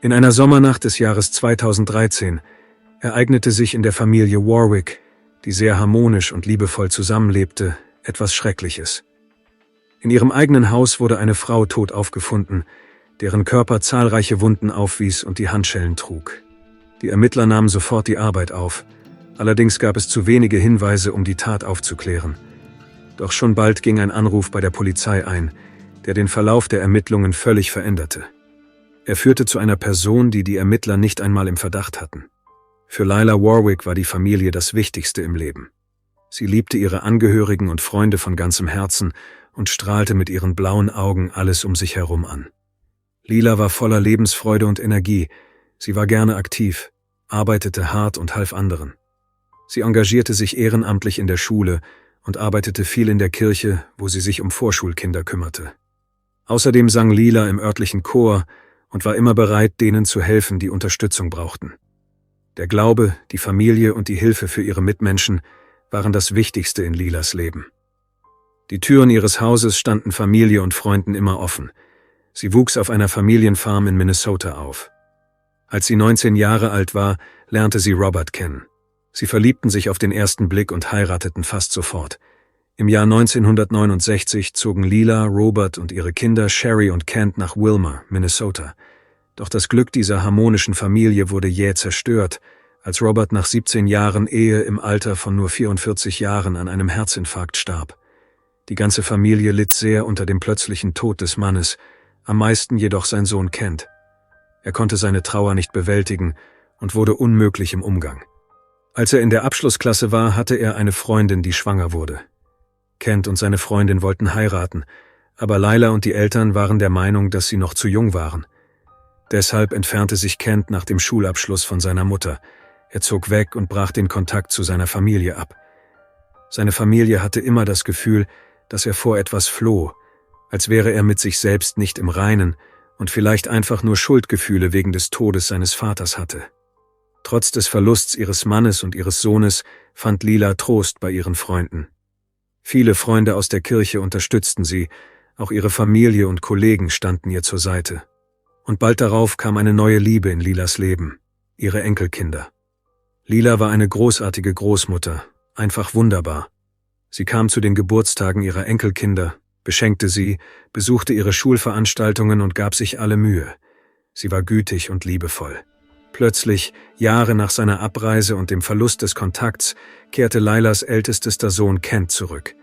In einer Sommernacht des Jahres 2013 ereignete sich in der Familie Warwick, die sehr harmonisch und liebevoll zusammenlebte, etwas Schreckliches. In ihrem eigenen Haus wurde eine Frau tot aufgefunden, deren Körper zahlreiche Wunden aufwies und die Handschellen trug. Die Ermittler nahmen sofort die Arbeit auf, allerdings gab es zu wenige Hinweise, um die Tat aufzuklären. Doch schon bald ging ein Anruf bei der Polizei ein, der den Verlauf der Ermittlungen völlig veränderte. Er führte zu einer Person, die die Ermittler nicht einmal im Verdacht hatten. Für Lila Warwick war die Familie das Wichtigste im Leben. Sie liebte ihre Angehörigen und Freunde von ganzem Herzen und strahlte mit ihren blauen Augen alles um sich herum an. Lila war voller Lebensfreude und Energie, sie war gerne aktiv, arbeitete hart und half anderen. Sie engagierte sich ehrenamtlich in der Schule und arbeitete viel in der Kirche, wo sie sich um Vorschulkinder kümmerte. Außerdem sang Lila im örtlichen Chor und war immer bereit, denen zu helfen, die Unterstützung brauchten. Der Glaube, die Familie und die Hilfe für ihre Mitmenschen waren das Wichtigste in Lilas Leben. Die Türen ihres Hauses standen Familie und Freunden immer offen. Sie wuchs auf einer Familienfarm in Minnesota auf. Als sie 19 Jahre alt war, lernte sie Robert kennen. Sie verliebten sich auf den ersten Blick und heirateten fast sofort. Im Jahr 1969 zogen Lila, Robert und ihre Kinder Sherry und Kent nach Wilmer, Minnesota. Doch das Glück dieser harmonischen Familie wurde jäh zerstört, als Robert nach 17 Jahren Ehe im Alter von nur 44 Jahren an einem Herzinfarkt starb. Die ganze Familie litt sehr unter dem plötzlichen Tod des Mannes, am meisten jedoch sein Sohn Kent. Er konnte seine Trauer nicht bewältigen und wurde unmöglich im Umgang. Als er in der Abschlussklasse war, hatte er eine Freundin, die schwanger wurde. Kent und seine Freundin wollten heiraten, aber Lila und die Eltern waren der Meinung, dass sie noch zu jung waren. Deshalb entfernte sich Kent nach dem Schulabschluss von seiner Mutter. Er zog weg und brach den Kontakt zu seiner Familie ab. Seine Familie hatte immer das Gefühl, dass er vor etwas floh, als wäre er mit sich selbst nicht im Reinen und vielleicht einfach nur Schuldgefühle wegen des Todes seines Vaters hatte. Trotz des Verlusts ihres Mannes und ihres Sohnes fand Lila Trost bei ihren Freunden. Viele Freunde aus der Kirche unterstützten sie, auch ihre Familie und Kollegen standen ihr zur Seite. Und bald darauf kam eine neue Liebe in Lilas Leben, ihre Enkelkinder. Lila war eine großartige Großmutter, einfach wunderbar. Sie kam zu den Geburtstagen ihrer Enkelkinder, beschenkte sie, besuchte ihre Schulveranstaltungen und gab sich alle Mühe. Sie war gütig und liebevoll. Plötzlich, Jahre nach seiner Abreise und dem Verlust des Kontakts, kehrte Lilas ältester Sohn Kent zurück.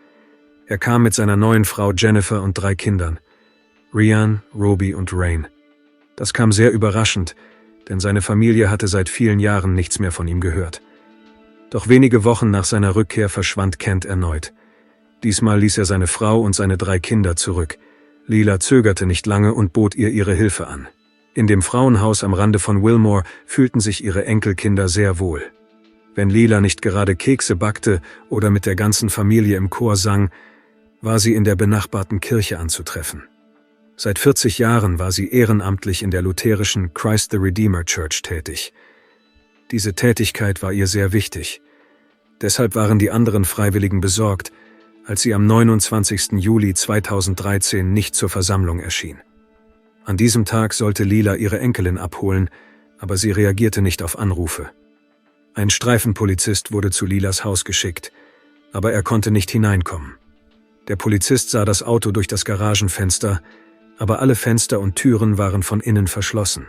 Er kam mit seiner neuen Frau Jennifer und 3 Kindern, Rian, Roby und Rain. Das kam sehr überraschend, denn seine Familie hatte seit vielen Jahren nichts mehr von ihm gehört. Doch wenige Wochen nach seiner Rückkehr verschwand Kent erneut. Diesmal ließ er seine Frau und seine 3 Kinder zurück. Lila zögerte nicht lange und bot ihr ihre Hilfe an. In dem Frauenhaus am Rande von Wilmore fühlten sich ihre Enkelkinder sehr wohl. Wenn Lila nicht gerade Kekse backte oder mit der ganzen Familie im Chor sang, war sie in der benachbarten Kirche anzutreffen. Seit 40 Jahren war sie ehrenamtlich in der lutherischen Christ the Redeemer Church tätig. Diese Tätigkeit war ihr sehr wichtig. Deshalb waren die anderen Freiwilligen besorgt, als sie am 29. Juli 2013 nicht zur Versammlung erschien. An diesem Tag sollte Lila ihre Enkelin abholen, aber sie reagierte nicht auf Anrufe. Ein Streifenpolizist wurde zu Lilas Haus geschickt, aber er konnte nicht hineinkommen. Der Polizist sah das Auto durch das Garagenfenster, aber alle Fenster und Türen waren von innen verschlossen.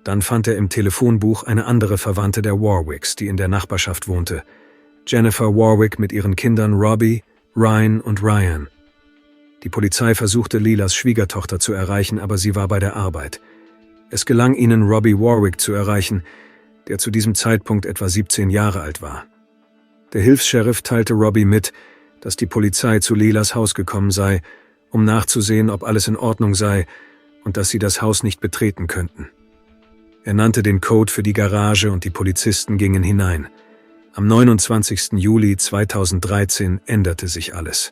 Dann fand er im Telefonbuch eine andere Verwandte der Warwicks, die in der Nachbarschaft wohnte, Jennifer Warwick mit ihren Kindern Robbie, Ryan und Ryan. Die Polizei versuchte Lilas Schwiegertochter zu erreichen, aber sie war bei der Arbeit. Es gelang ihnen, Robbie Warwick zu erreichen, der zu diesem Zeitpunkt etwa 17 Jahre alt war. Der Hilfs-Sheriff teilte Robbie mit, dass die Polizei zu Lilas Haus gekommen sei, um nachzusehen, ob alles in Ordnung sei und dass sie das Haus nicht betreten könnten. Er nannte den Code für die Garage und die Polizisten gingen hinein. Am 29. Juli 2013 änderte sich alles.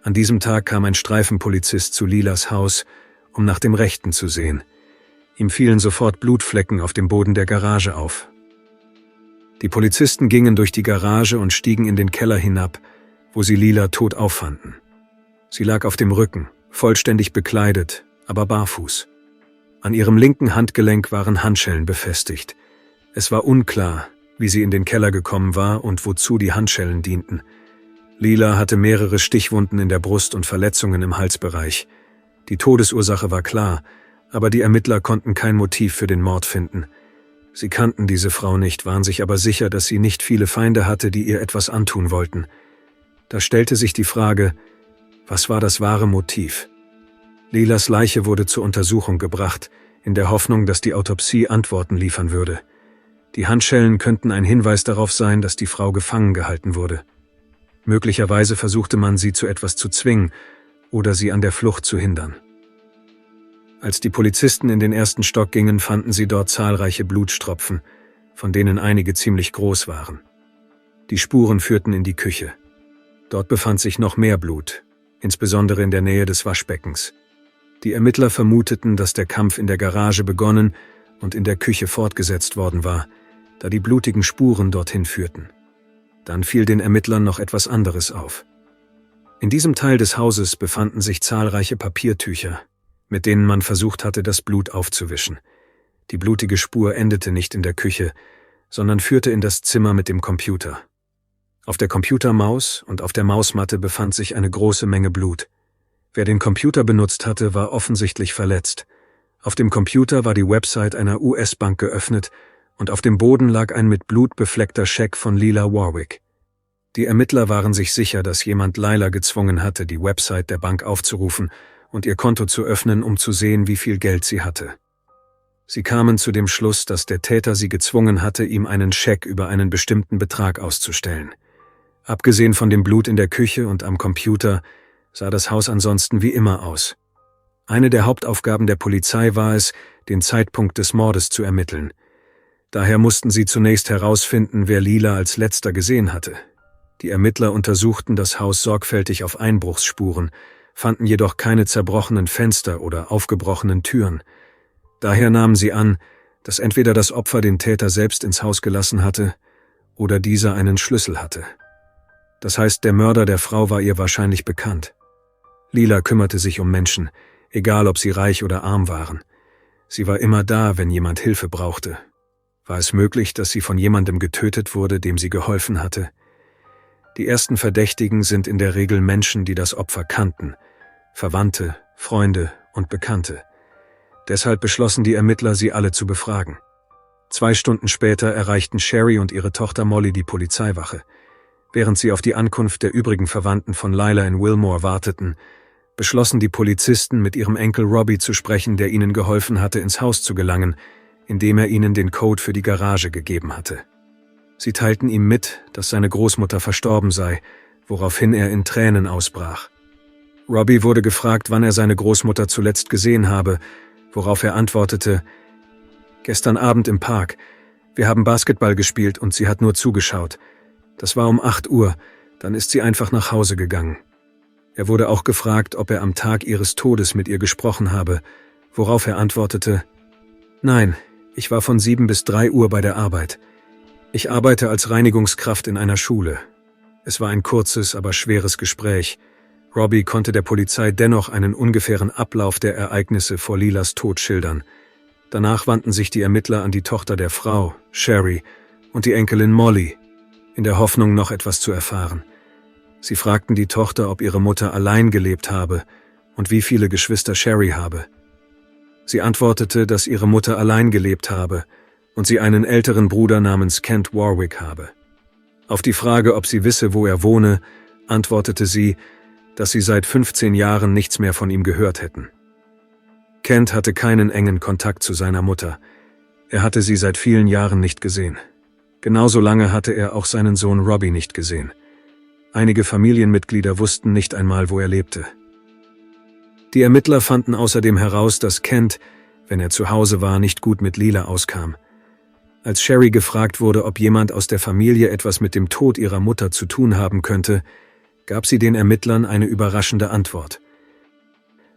An diesem Tag kam ein Streifenpolizist zu Lilas Haus, um nach dem Rechten zu sehen. Ihm fielen sofort Blutflecken auf dem Boden der Garage auf. Die Polizisten gingen durch die Garage und stiegen in den Keller hinab, wo sie Lila tot auffanden. Sie lag auf dem Rücken, vollständig bekleidet, aber barfuß. An ihrem linken Handgelenk waren Handschellen befestigt. Es war unklar, wie sie in den Keller gekommen war und wozu die Handschellen dienten. Lila hatte mehrere Stichwunden in der Brust und Verletzungen im Halsbereich. Die Todesursache war klar, aber die Ermittler konnten kein Motiv für den Mord finden. Sie kannten diese Frau nicht, waren sich aber sicher, dass sie nicht viele Feinde hatte, die ihr etwas antun wollten. Da stellte sich die Frage, was war das wahre Motiv? Lilas Leiche wurde zur Untersuchung gebracht, in der Hoffnung, dass die Autopsie Antworten liefern würde. Die Handschellen könnten ein Hinweis darauf sein, dass die Frau gefangen gehalten wurde. Möglicherweise versuchte man, sie zu etwas zu zwingen oder sie an der Flucht zu hindern. Als die Polizisten in den ersten Stock gingen, fanden sie dort zahlreiche Blutstropfen, von denen einige ziemlich groß waren. Die Spuren führten in die Küche. Dort befand sich noch mehr Blut, insbesondere in der Nähe des Waschbeckens. Die Ermittler vermuteten, dass der Kampf in der Garage begonnen und in der Küche fortgesetzt worden war, da die blutigen Spuren dorthin führten. Dann fiel den Ermittlern noch etwas anderes auf. In diesem Teil des Hauses befanden sich zahlreiche Papiertücher, mit denen man versucht hatte, das Blut aufzuwischen. Die blutige Spur endete nicht in der Küche, sondern führte in das Zimmer mit dem Computer. Auf der Computermaus und auf der Mausmatte befand sich eine große Menge Blut. Wer den Computer benutzt hatte, war offensichtlich verletzt. Auf dem Computer war die Website einer US-Bank geöffnet und auf dem Boden lag ein mit Blut befleckter Scheck von Lila Warwick. Die Ermittler waren sich sicher, dass jemand Lila gezwungen hatte, die Website der Bank aufzurufen und ihr Konto zu öffnen, um zu sehen, wie viel Geld sie hatte. Sie kamen zu dem Schluss, dass der Täter sie gezwungen hatte, ihm einen Scheck über einen bestimmten Betrag auszustellen. Abgesehen von dem Blut in der Küche und am Computer sah das Haus ansonsten wie immer aus. Eine der Hauptaufgaben der Polizei war es, den Zeitpunkt des Mordes zu ermitteln. Daher mussten sie zunächst herausfinden, wer Lila als letzter gesehen hatte. Die Ermittler untersuchten das Haus sorgfältig auf Einbruchsspuren, fanden jedoch keine zerbrochenen Fenster oder aufgebrochenen Türen. Daher nahmen sie an, dass entweder das Opfer den Täter selbst ins Haus gelassen hatte oder dieser einen Schlüssel hatte. Das heißt, der Mörder der Frau war ihr wahrscheinlich bekannt. Lila kümmerte sich um Menschen, egal ob sie reich oder arm waren. Sie war immer da, wenn jemand Hilfe brauchte. War es möglich, dass sie von jemandem getötet wurde, dem sie geholfen hatte? Die ersten Verdächtigen sind in der Regel Menschen, die das Opfer kannten, Verwandte, Freunde und Bekannte. Deshalb beschlossen die Ermittler, sie alle zu befragen. 2 Stunden später erreichten Sherry und ihre Tochter Molly die Polizeiwache. Während sie auf die Ankunft der übrigen Verwandten von Lila in Wilmore warteten, beschlossen die Polizisten, mit ihrem Enkel Robbie zu sprechen, der ihnen geholfen hatte, ins Haus zu gelangen, indem er ihnen den Code für die Garage gegeben hatte. Sie teilten ihm mit, dass seine Großmutter verstorben sei, woraufhin er in Tränen ausbrach. Robbie wurde gefragt, wann er seine Großmutter zuletzt gesehen habe, worauf er antwortete: »Gestern Abend im Park. Wir haben Basketball gespielt und sie hat nur zugeschaut. Das war um 8 Uhr, dann ist sie einfach nach Hause gegangen.« Er wurde auch gefragt, ob er am Tag ihres Todes mit ihr gesprochen habe, worauf er antwortete: »Nein, ich war von 7 bis 3 Uhr bei der Arbeit. Ich arbeite als Reinigungskraft in einer Schule.« Es war ein kurzes, aber schweres Gespräch. Robbie konnte der Polizei dennoch einen ungefähren Ablauf der Ereignisse vor Lilas Tod schildern. Danach wandten sich die Ermittler an die Tochter der Frau, Sherry, und die Enkelin Molly, in der Hoffnung, noch etwas zu erfahren. Sie fragten die Tochter, ob ihre Mutter allein gelebt habe und wie viele Geschwister Sherry habe. Sie antwortete, dass ihre Mutter allein gelebt habe und sie einen älteren Bruder namens Kent Warwick habe. Auf die Frage, ob sie wisse, wo er wohne, antwortete sie, dass sie seit 15 Jahren nichts mehr von ihm gehört hätten. Kent hatte keinen engen Kontakt zu seiner Mutter. Er hatte sie seit vielen Jahren nicht gesehen. Genauso lange hatte er auch seinen Sohn Robbie nicht gesehen. Einige Familienmitglieder wussten nicht einmal, wo er lebte. Die Ermittler fanden außerdem heraus, dass Kent, wenn er zu Hause war, nicht gut mit Lila auskam. Als Sherry gefragt wurde, ob jemand aus der Familie etwas mit dem Tod ihrer Mutter zu tun haben könnte, gab sie den Ermittlern eine überraschende Antwort.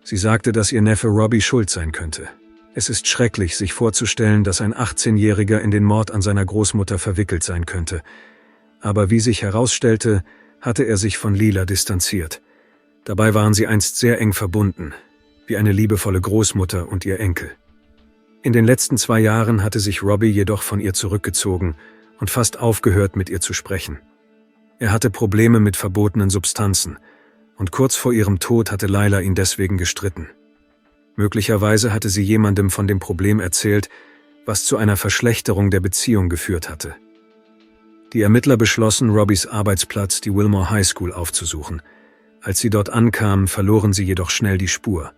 Sie sagte, dass ihr Neffe Robbie schuld sein könnte. Es ist schrecklich, sich vorzustellen, dass ein 18-Jähriger in den Mord an seiner Großmutter verwickelt sein könnte. Aber wie sich herausstellte, hatte er sich von Lila distanziert. Dabei waren sie einst sehr eng verbunden, wie eine liebevolle Großmutter und ihr Enkel. In den letzten 2 Jahren hatte sich Robbie jedoch von ihr zurückgezogen und fast aufgehört, mit ihr zu sprechen. Er hatte Probleme mit verbotenen Substanzen und kurz vor ihrem Tod hatte Lila ihn deswegen gestritten. Möglicherweise hatte sie jemandem von dem Problem erzählt, was zu einer Verschlechterung der Beziehung geführt hatte. Die Ermittler beschlossen, Robbies Arbeitsplatz, die Wilmore High School, aufzusuchen. Als sie dort ankamen, verloren sie jedoch schnell die Spur.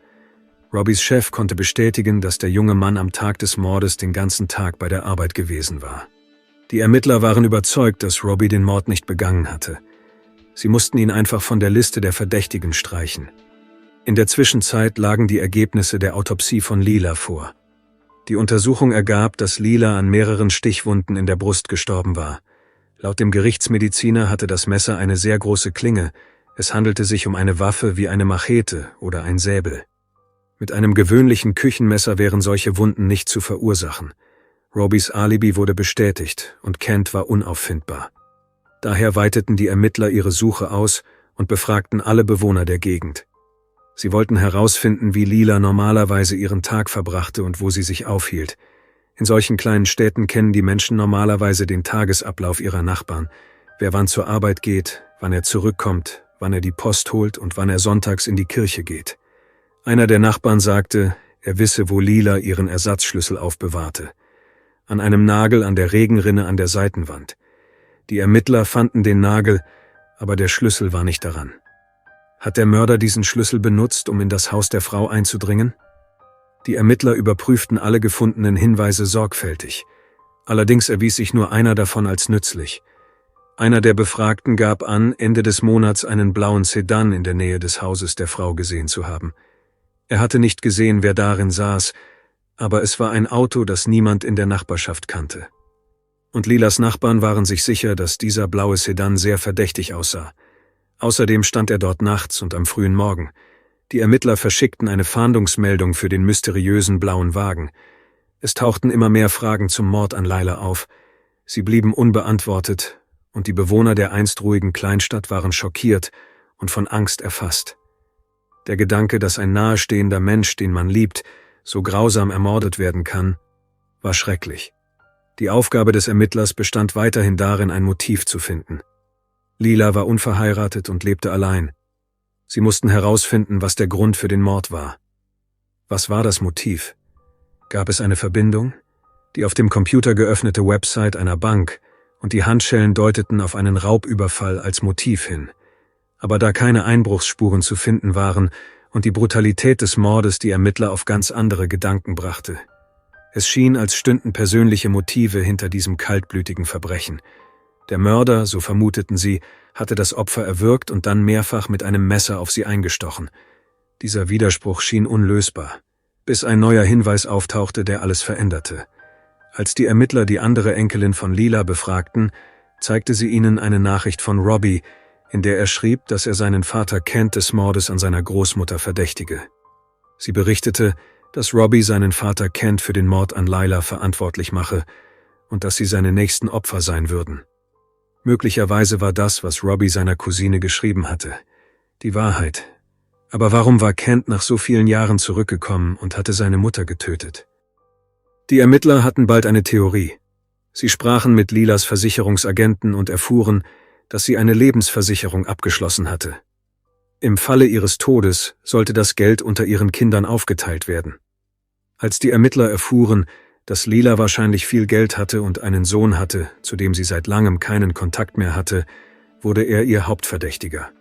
Robbies Chef konnte bestätigen, dass der junge Mann am Tag des Mordes den ganzen Tag bei der Arbeit gewesen war. Die Ermittler waren überzeugt, dass Robbie den Mord nicht begangen hatte. Sie mussten ihn einfach von der Liste der Verdächtigen streichen. In der Zwischenzeit lagen die Ergebnisse der Autopsie von Lila vor. Die Untersuchung ergab, dass Lila an mehreren Stichwunden in der Brust gestorben war. Laut dem Gerichtsmediziner hatte das Messer eine sehr große Klinge. Es handelte sich um eine Waffe wie eine Machete oder ein Säbel. Mit einem gewöhnlichen Küchenmesser wären solche Wunden nicht zu verursachen. Robbies Alibi wurde bestätigt und Kent war unauffindbar. Daher weiteten die Ermittler ihre Suche aus und befragten alle Bewohner der Gegend. Sie wollten herausfinden, wie Lila normalerweise ihren Tag verbrachte und wo sie sich aufhielt. In solchen kleinen Städten kennen die Menschen normalerweise den Tagesablauf ihrer Nachbarn, wer wann zur Arbeit geht, wann er zurückkommt, wann er die Post holt und wann er sonntags in die Kirche geht. Einer der Nachbarn sagte, er wisse, wo Lila ihren Ersatzschlüssel aufbewahrte. An einem Nagel an der Regenrinne an der Seitenwand. Die Ermittler fanden den Nagel, aber der Schlüssel war nicht daran. Hat der Mörder diesen Schlüssel benutzt, um in das Haus der Frau einzudringen? Die Ermittler überprüften alle gefundenen Hinweise sorgfältig. Allerdings erwies sich nur einer davon als nützlich. Einer der Befragten gab an, Ende des Monats einen blauen Sedan in der Nähe des Hauses der Frau gesehen zu haben. Er hatte nicht gesehen, wer darin saß, aber es war ein Auto, das niemand in der Nachbarschaft kannte. Und Lilas Nachbarn waren sich sicher, dass dieser blaue Sedan sehr verdächtig aussah. Außerdem stand er dort nachts und am frühen Morgen. Die Ermittler verschickten eine Fahndungsmeldung für den mysteriösen blauen Wagen. Es tauchten immer mehr Fragen zum Mord an Lila auf. Sie blieben unbeantwortet und die Bewohner der einst ruhigen Kleinstadt waren schockiert und von Angst erfasst. Der Gedanke, dass ein nahestehender Mensch, den man liebt, so grausam ermordet werden kann, war schrecklich. Die Aufgabe des Ermittlers bestand weiterhin darin, ein Motiv zu finden. Lila war unverheiratet und lebte allein. Sie mussten herausfinden, was der Grund für den Mord war. Was war das Motiv? Gab es eine Verbindung? Die auf dem Computer geöffnete Website einer Bank und die Handschellen deuteten auf einen Raubüberfall als Motiv hin. Aber da keine Einbruchsspuren zu finden waren und die Brutalität des Mordes die Ermittler auf ganz andere Gedanken brachte. Es schien, als stünden persönliche Motive hinter diesem kaltblütigen Verbrechen. Der Mörder, so vermuteten sie, hatte das Opfer erwürgt und dann mehrfach mit einem Messer auf sie eingestochen. Dieser Widerspruch schien unlösbar, bis ein neuer Hinweis auftauchte, der alles veränderte. Als die Ermittler die andere Enkelin von Lila befragten, zeigte sie ihnen eine Nachricht von Robbie, in der er schrieb, dass er seinen Vater Kent des Mordes an seiner Großmutter verdächtige. Sie berichtete, dass Robbie seinen Vater Kent für den Mord an Lila verantwortlich mache und dass sie seine nächsten Opfer sein würden. Möglicherweise war das, was Robbie seiner Cousine geschrieben hatte, die Wahrheit. Aber warum war Kent nach so vielen Jahren zurückgekommen und hatte seine Mutter getötet? Die Ermittler hatten bald eine Theorie. Sie sprachen mit Lilas Versicherungsagenten und erfuhren, dass sie eine Lebensversicherung abgeschlossen hatte. Im Falle ihres Todes sollte das Geld unter ihren Kindern aufgeteilt werden. Als die Ermittler erfuhren, dass Lila wahrscheinlich viel Geld hatte und einen Sohn hatte, zu dem sie seit langem keinen Kontakt mehr hatte, wurde er ihr Hauptverdächtiger.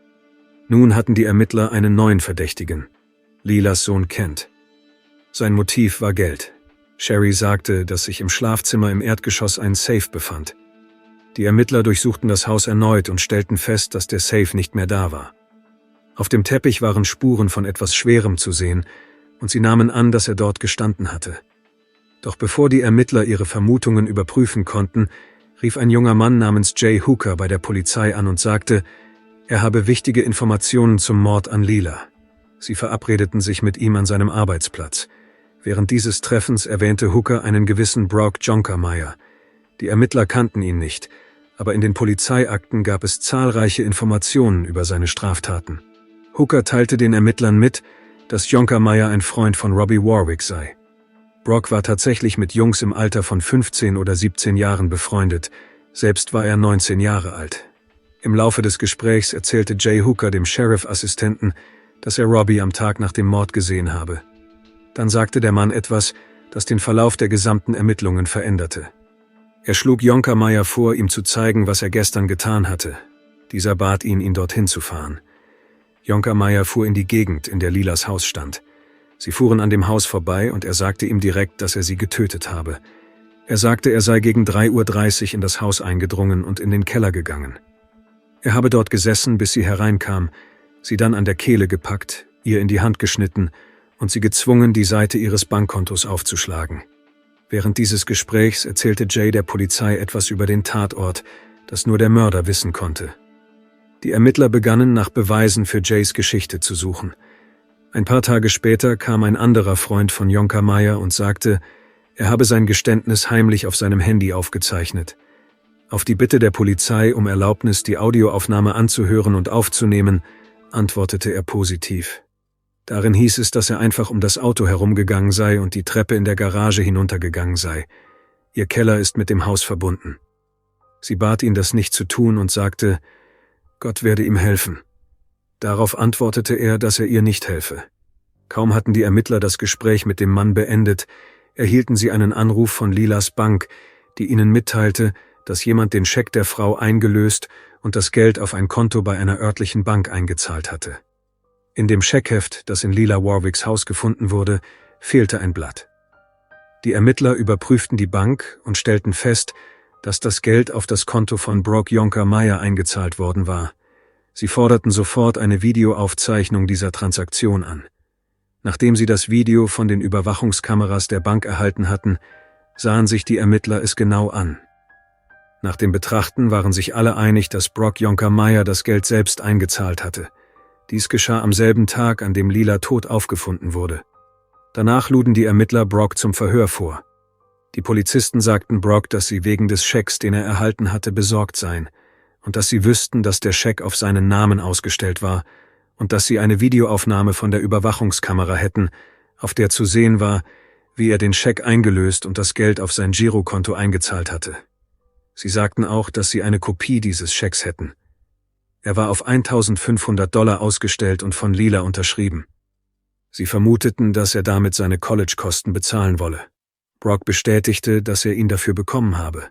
Nun hatten die Ermittler einen neuen Verdächtigen, Lilas Sohn Kent. Sein Motiv war Geld. Sherry sagte, dass sich im Schlafzimmer im Erdgeschoss ein Safe befand. Die Ermittler durchsuchten das Haus erneut und stellten fest, dass der Safe nicht mehr da war. Auf dem Teppich waren Spuren von etwas Schwerem zu sehen, und sie nahmen an, dass er dort gestanden hatte. Doch bevor die Ermittler ihre Vermutungen überprüfen konnten, rief ein junger Mann namens Jay Hooker bei der Polizei an und sagte, er habe wichtige Informationen zum Mord an Lila. Sie verabredeten sich mit ihm an seinem Arbeitsplatz. Während dieses Treffens erwähnte Hooker einen gewissen Brock Jonkermeyer. Die Ermittler kannten ihn nicht, aber in den Polizeiakten gab es zahlreiche Informationen über seine Straftaten. Hooker teilte den Ermittlern mit, dass Jonkermeyer ein Freund von Robbie Warwick sei. Brock war tatsächlich mit Jungs im Alter von 15 oder 17 Jahren befreundet, selbst war er 19 Jahre alt. Im Laufe des Gesprächs erzählte Jay Hooker dem Sheriff-Assistenten, dass er Robbie am Tag nach dem Mord gesehen habe. Dann sagte der Mann etwas, das den Verlauf der gesamten Ermittlungen veränderte. Er schlug Jonker vor, ihm zu zeigen, was er gestern getan hatte. Dieser bat ihn dorthin zu fahren. Jonker fuhr in die Gegend, in der Lilas Haus stand. Sie fuhren an dem Haus vorbei und er sagte ihm direkt, dass er sie getötet habe. Er sagte, er sei gegen 3:30 Uhr in das Haus eingedrungen und in den Keller gegangen. Er habe dort gesessen, bis sie hereinkam, sie dann an der Kehle gepackt, ihr in die Hand geschnitten und sie gezwungen, die Seite ihres Bankkontos aufzuschlagen. Während dieses Gesprächs erzählte Jay der Polizei etwas über den Tatort, das nur der Mörder wissen konnte. Die Ermittler begannen, nach Beweisen für Jays Geschichte zu suchen. Ein paar Tage später kam ein anderer Freund von Jonker und sagte, er habe sein Geständnis heimlich auf seinem Handy aufgezeichnet. Auf die Bitte der Polizei um Erlaubnis, die Audioaufnahme anzuhören und aufzunehmen, antwortete er positiv. Darin hieß es, dass er einfach um das Auto herumgegangen sei und die Treppe in der Garage hinuntergegangen sei. Ihr Keller ist mit dem Haus verbunden. Sie bat ihn, das nicht zu tun und sagte, Gott werde ihm helfen. Darauf antwortete er, dass er ihr nicht helfe. Kaum hatten die Ermittler das Gespräch mit dem Mann beendet, erhielten sie einen Anruf von Lilas Bank, die ihnen mitteilte, dass jemand den Scheck der Frau eingelöst und das Geld auf ein Konto bei einer örtlichen Bank eingezahlt hatte. In dem Scheckheft, das in Lila Warwicks Haus gefunden wurde, fehlte ein Blatt. Die Ermittler überprüften die Bank und stellten fest, dass das Geld auf das Konto von Brock Jonker eingezahlt worden war. Sie forderten sofort eine Videoaufzeichnung dieser Transaktion an. Nachdem sie das Video von den Überwachungskameras der Bank erhalten hatten, sahen sich die Ermittler es genau an. Nach dem Betrachten waren sich alle einig, dass Brock Jonker das Geld selbst eingezahlt hatte. Dies geschah am selben Tag, an dem Lila tot aufgefunden wurde. Danach luden die Ermittler Brock zum Verhör vor. Die Polizisten sagten Brock, dass sie wegen des Schecks, den er erhalten hatte, besorgt seien und dass sie wüssten, dass der Scheck auf seinen Namen ausgestellt war und dass sie eine Videoaufnahme von der Überwachungskamera hätten, auf der zu sehen war, wie er den Scheck eingelöst und das Geld auf sein Girokonto eingezahlt hatte. Sie sagten auch, dass sie eine Kopie dieses Schecks hätten. Er war auf $1.500 ausgestellt und von Lila unterschrieben. Sie vermuteten, dass er damit seine College-Kosten bezahlen wolle. Brock bestätigte, dass er ihn dafür bekommen habe.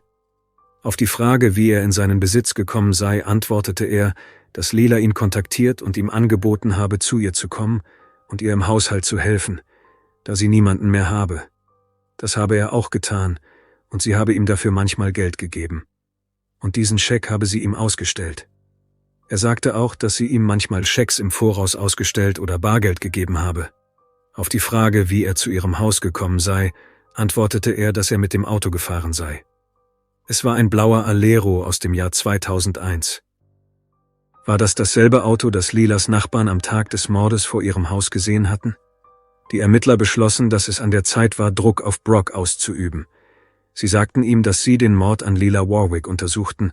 Auf die Frage, wie er in seinen Besitz gekommen sei, antwortete er, dass Lila ihn kontaktiert und ihm angeboten habe, zu ihr zu kommen und ihr im Haushalt zu helfen, da sie niemanden mehr habe. Das habe er auch getan, und sie habe ihm dafür manchmal Geld gegeben. Und diesen Scheck habe sie ihm ausgestellt. Er sagte auch, dass sie ihm manchmal Schecks im Voraus ausgestellt oder Bargeld gegeben habe. Auf die Frage, wie er zu ihrem Haus gekommen sei, antwortete er, dass er mit dem Auto gefahren sei. Es war ein blauer Alero aus dem Jahr 2001. War das dasselbe Auto, das Lilas Nachbarn am Tag des Mordes vor ihrem Haus gesehen hatten? Die Ermittler beschlossen, dass es an der Zeit war, Druck auf Brock auszuüben. Sie sagten ihm, dass sie den Mord an Lila Warwick untersuchten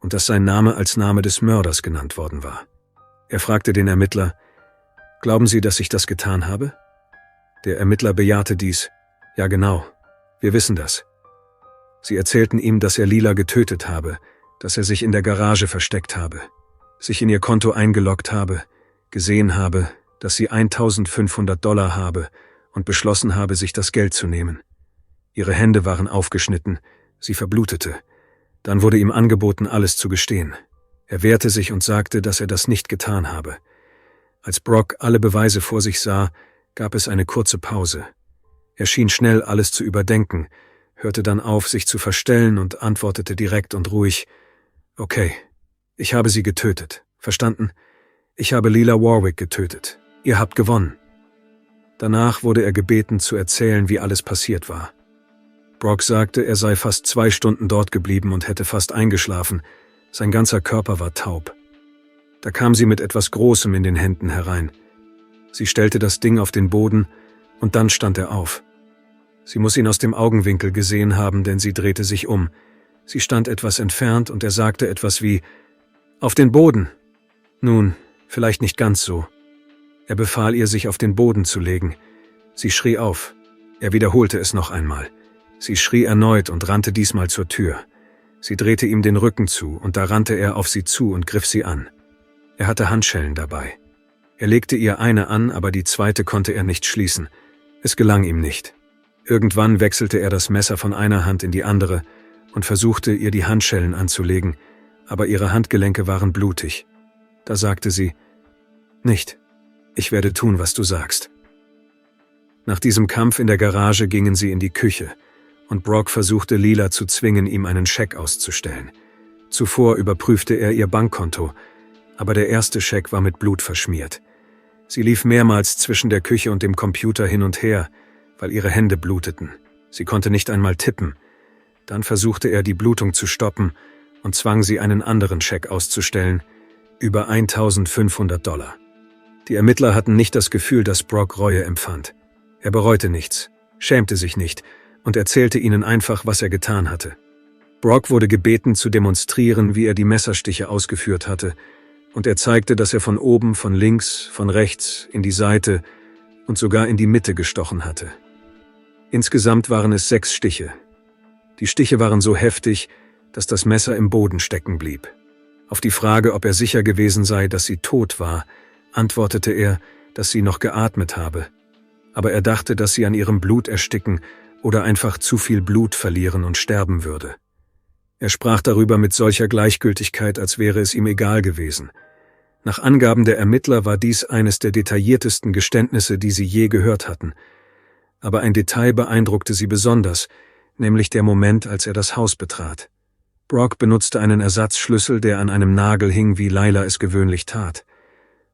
und dass sein Name als Name des Mörders genannt worden war. Er fragte den Ermittler, »Glauben Sie, dass ich das getan habe?« Der Ermittler bejahte dies. »Ja genau, wir wissen das.« Sie erzählten ihm, dass er Lila getötet habe, dass er sich in der Garage versteckt habe, sich in ihr Konto eingeloggt habe, gesehen habe, dass sie $1.500 habe und beschlossen habe, sich das Geld zu nehmen. Ihre Hände waren aufgeschnitten, sie verblutete. Dann wurde ihm angeboten, alles zu gestehen. Er wehrte sich und sagte, dass er das nicht getan habe. Als Brock alle Beweise vor sich sah, gab es eine kurze Pause. Er schien schnell alles zu überdenken, hörte dann auf, sich zu verstellen und antwortete direkt und ruhig, »Okay, ich habe sie getötet, verstanden? Ich habe Lila Warwick getötet. Ihr habt gewonnen.« Danach wurde er gebeten, zu erzählen, wie alles passiert war. Brock sagte, er sei fast 2 Stunden dort geblieben und hätte fast eingeschlafen. Sein ganzer Körper war taub. Da kam sie mit etwas Großem in den Händen herein. Sie stellte das Ding auf den Boden und dann stand er auf. Sie muss ihn aus dem Augenwinkel gesehen haben, denn sie drehte sich um. Sie stand etwas entfernt und er sagte etwas wie, »Auf den Boden!« Nun, vielleicht nicht ganz so. Er befahl ihr, sich auf den Boden zu legen. Sie schrie auf. Er wiederholte es noch einmal. Sie schrie erneut und rannte diesmal zur Tür. Sie drehte ihm den Rücken zu und da rannte er auf sie zu und griff sie an. Er hatte Handschellen dabei. Er legte ihr eine an, aber die zweite konnte er nicht schließen. Es gelang ihm nicht. Irgendwann wechselte er das Messer von einer Hand in die andere und versuchte, ihr die Handschellen anzulegen, aber ihre Handgelenke waren blutig. Da sagte sie, »Nicht. Ich werde tun, was du sagst.« Nach diesem Kampf in der Garage gingen sie in die Küche und Brock versuchte Lila zu zwingen, ihm einen Scheck auszustellen. Zuvor überprüfte er ihr Bankkonto, aber der erste Scheck war mit Blut verschmiert. Sie lief mehrmals zwischen der Küche und dem Computer hin und her, weil ihre Hände bluteten. Sie konnte nicht einmal tippen. Dann versuchte er, die Blutung zu stoppen und zwang sie, einen anderen Scheck auszustellen, über $1.500. Die Ermittler hatten nicht das Gefühl, dass Brock Reue empfand. Er bereute nichts, schämte sich nicht und erzählte ihnen einfach, was er getan hatte. Brock wurde gebeten, zu demonstrieren, wie er die Messerstiche ausgeführt hatte, und er zeigte, dass er von oben, von links, von rechts, in die Seite und sogar in die Mitte gestochen hatte. Insgesamt waren es 6 Stiche. Die Stiche waren so heftig, dass das Messer im Boden stecken blieb. Auf die Frage, ob er sicher gewesen sei, dass sie tot war, antwortete er, dass sie noch geatmet habe. Aber er dachte, dass sie an ihrem Blut ersticken oder einfach zu viel Blut verlieren und sterben würde. Er sprach darüber mit solcher Gleichgültigkeit, als wäre es ihm egal gewesen. Nach Angaben der Ermittler war dies eines der detailliertesten Geständnisse, die sie je gehört hatten. Aber ein Detail beeindruckte sie besonders, nämlich der Moment, als er das Haus betrat. Brock benutzte einen Ersatzschlüssel, der an einem Nagel hing, wie Lila es gewöhnlich tat.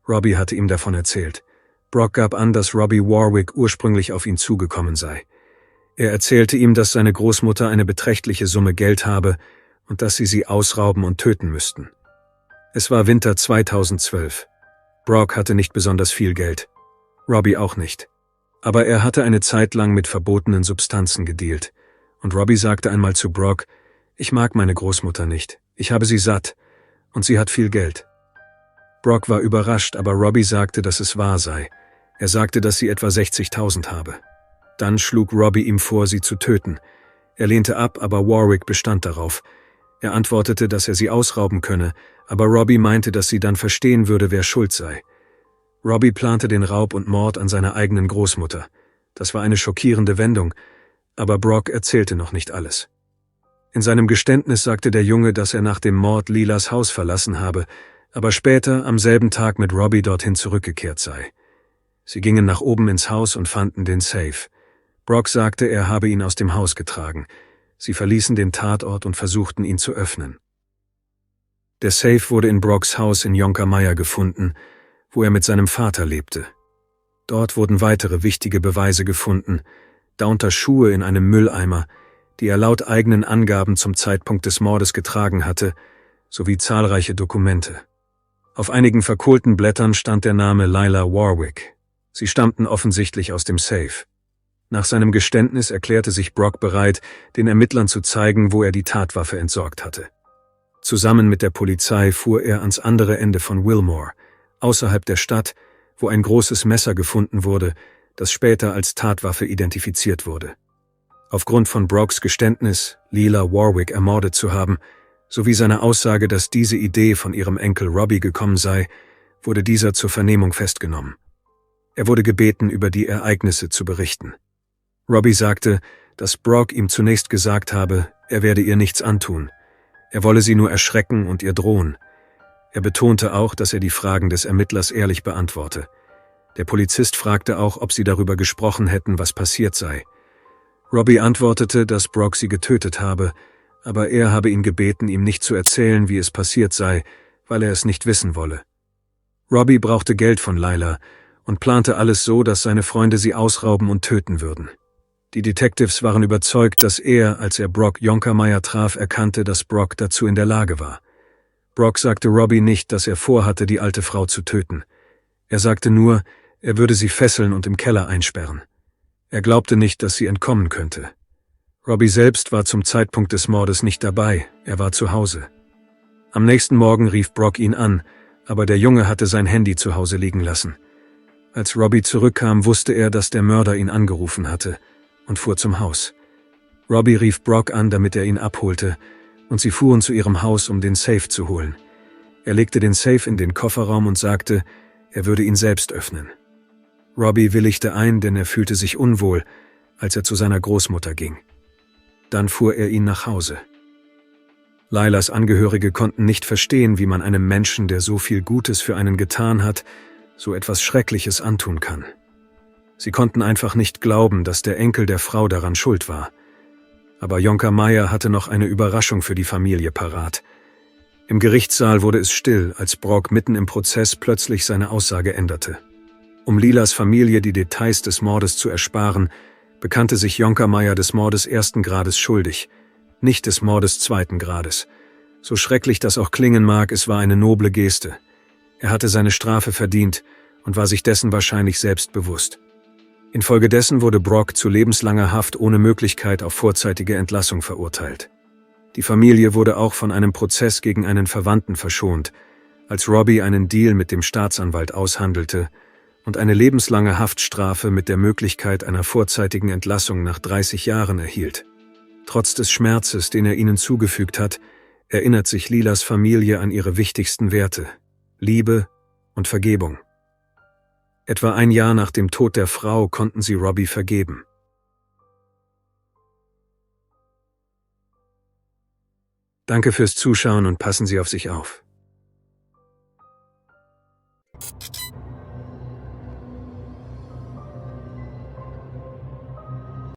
Robbie hatte ihm davon erzählt. Brock gab an, dass Robbie Warwick ursprünglich auf ihn zugekommen sei. Er erzählte ihm, dass seine Großmutter eine beträchtliche Summe Geld habe und dass sie ausrauben und töten müssten. Es war Winter 2012. Brock hatte nicht besonders viel Geld. Robbie auch nicht. Aber er hatte eine Zeit lang mit verbotenen Substanzen gedealt. Und Robbie sagte einmal zu Brock, »Ich mag meine Großmutter nicht. Ich habe sie satt. Und sie hat viel Geld.« Brock war überrascht, aber Robbie sagte, dass es wahr sei. Er sagte, dass sie etwa 60.000 habe. Dann schlug Robbie ihm vor, sie zu töten. Er lehnte ab, aber Warwick bestand darauf. Er antwortete, dass er sie ausrauben könne, aber Robbie meinte, dass sie dann verstehen würde, wer schuld sei. Robbie plante den Raub und Mord an seiner eigenen Großmutter. Das war eine schockierende Wendung, aber Brock erzählte noch nicht alles. In seinem Geständnis sagte der Junge, dass er nach dem Mord Lilas Haus verlassen habe, aber später am selben Tag mit Robbie dorthin zurückgekehrt sei. Sie gingen nach oben ins Haus und fanden den Safe. Brock sagte, er habe ihn aus dem Haus getragen. Sie verließen den Tatort und versuchten, ihn zu öffnen. Der Safe wurde in Brocks Haus in Jonkermeyer gefunden, wo er mit seinem Vater lebte. Dort wurden weitere wichtige Beweise gefunden, darunter Schuhe in einem Mülleimer, die er laut eigenen Angaben zum Zeitpunkt des Mordes getragen hatte, sowie zahlreiche Dokumente. Auf einigen verkohlten Blättern stand der Name Lila Warwick. Sie stammten offensichtlich aus dem Safe. Nach seinem Geständnis erklärte sich Brock bereit, den Ermittlern zu zeigen, wo er die Tatwaffe entsorgt hatte. Zusammen mit der Polizei fuhr er ans andere Ende von Wilmore, außerhalb der Stadt, wo ein großes Messer gefunden wurde, das später als Tatwaffe identifiziert wurde. Aufgrund von Brocks Geständnis, Lila Warwick ermordet zu haben, sowie seiner Aussage, dass diese Idee von ihrem Enkel Robbie gekommen sei, wurde dieser zur Vernehmung festgenommen. Er wurde gebeten, über die Ereignisse zu berichten. Robbie sagte, dass Brock ihm zunächst gesagt habe, er werde ihr nichts antun. Er wolle sie nur erschrecken und ihr drohen. Er betonte auch, dass er die Fragen des Ermittlers ehrlich beantworte. Der Polizist fragte auch, ob sie darüber gesprochen hätten, was passiert sei. Robbie antwortete, dass Brock sie getötet habe, aber er habe ihn gebeten, ihm nicht zu erzählen, wie es passiert sei, weil er es nicht wissen wolle. Robbie brauchte Geld von Lila und plante alles so, dass seine Freunde sie ausrauben und töten würden. Die Detectives waren überzeugt, dass er, als er Brock Jonkermeyer traf, erkannte, dass Brock dazu in der Lage war. Brock sagte Robbie nicht, dass er vorhatte, die alte Frau zu töten. Er sagte nur, er würde sie fesseln und im Keller einsperren. Er glaubte nicht, dass sie entkommen könnte. Robbie selbst war zum Zeitpunkt des Mordes nicht dabei, er war zu Hause. Am nächsten Morgen rief Brock ihn an, aber der Junge hatte sein Handy zu Hause liegen lassen. Als Robbie zurückkam, wusste er, dass der Mörder ihn angerufen hatte, und fuhr zum Haus. Robbie rief Brock an, damit er ihn abholte, und sie fuhren zu ihrem Haus, um den Safe zu holen. Er legte den Safe in den Kofferraum und sagte, er würde ihn selbst öffnen. Robbie willigte ein, denn er fühlte sich unwohl, als er zu seiner Großmutter ging. Dann fuhr er ihn nach Hause. Lilas Angehörige konnten nicht verstehen, wie man einem Menschen, der so viel Gutes für einen getan hat, so etwas Schreckliches antun kann. Sie konnten einfach nicht glauben, dass der Enkel der Frau daran schuld war. Aber Jonker Meyer hatte noch eine Überraschung für die Familie parat. Im Gerichtssaal wurde es still, als Brock mitten im Prozess plötzlich seine Aussage änderte. Um Lilas Familie die Details des Mordes zu ersparen, bekannte sich Jonker Meyer des Mordes 1. Grades schuldig, nicht des Mordes 2. Grades. So schrecklich das auch klingen mag, es war eine noble Geste. Er hatte seine Strafe verdient und war sich dessen wahrscheinlich selbst bewusst. Infolgedessen wurde Brock zu lebenslanger Haft ohne Möglichkeit auf vorzeitige Entlassung verurteilt. Die Familie wurde auch von einem Prozess gegen einen Verwandten verschont, als Robbie einen Deal mit dem Staatsanwalt aushandelte und eine lebenslange Haftstrafe mit der Möglichkeit einer vorzeitigen Entlassung nach 30 Jahren erhielt. Trotz des Schmerzes, den er ihnen zugefügt hat, erinnert sich Lilas Familie an ihre wichtigsten Werte: Liebe und Vergebung. Etwa ein Jahr nach dem Tod der Frau konnten sie Robbie vergeben. Danke fürs Zuschauen und passen Sie auf sich auf.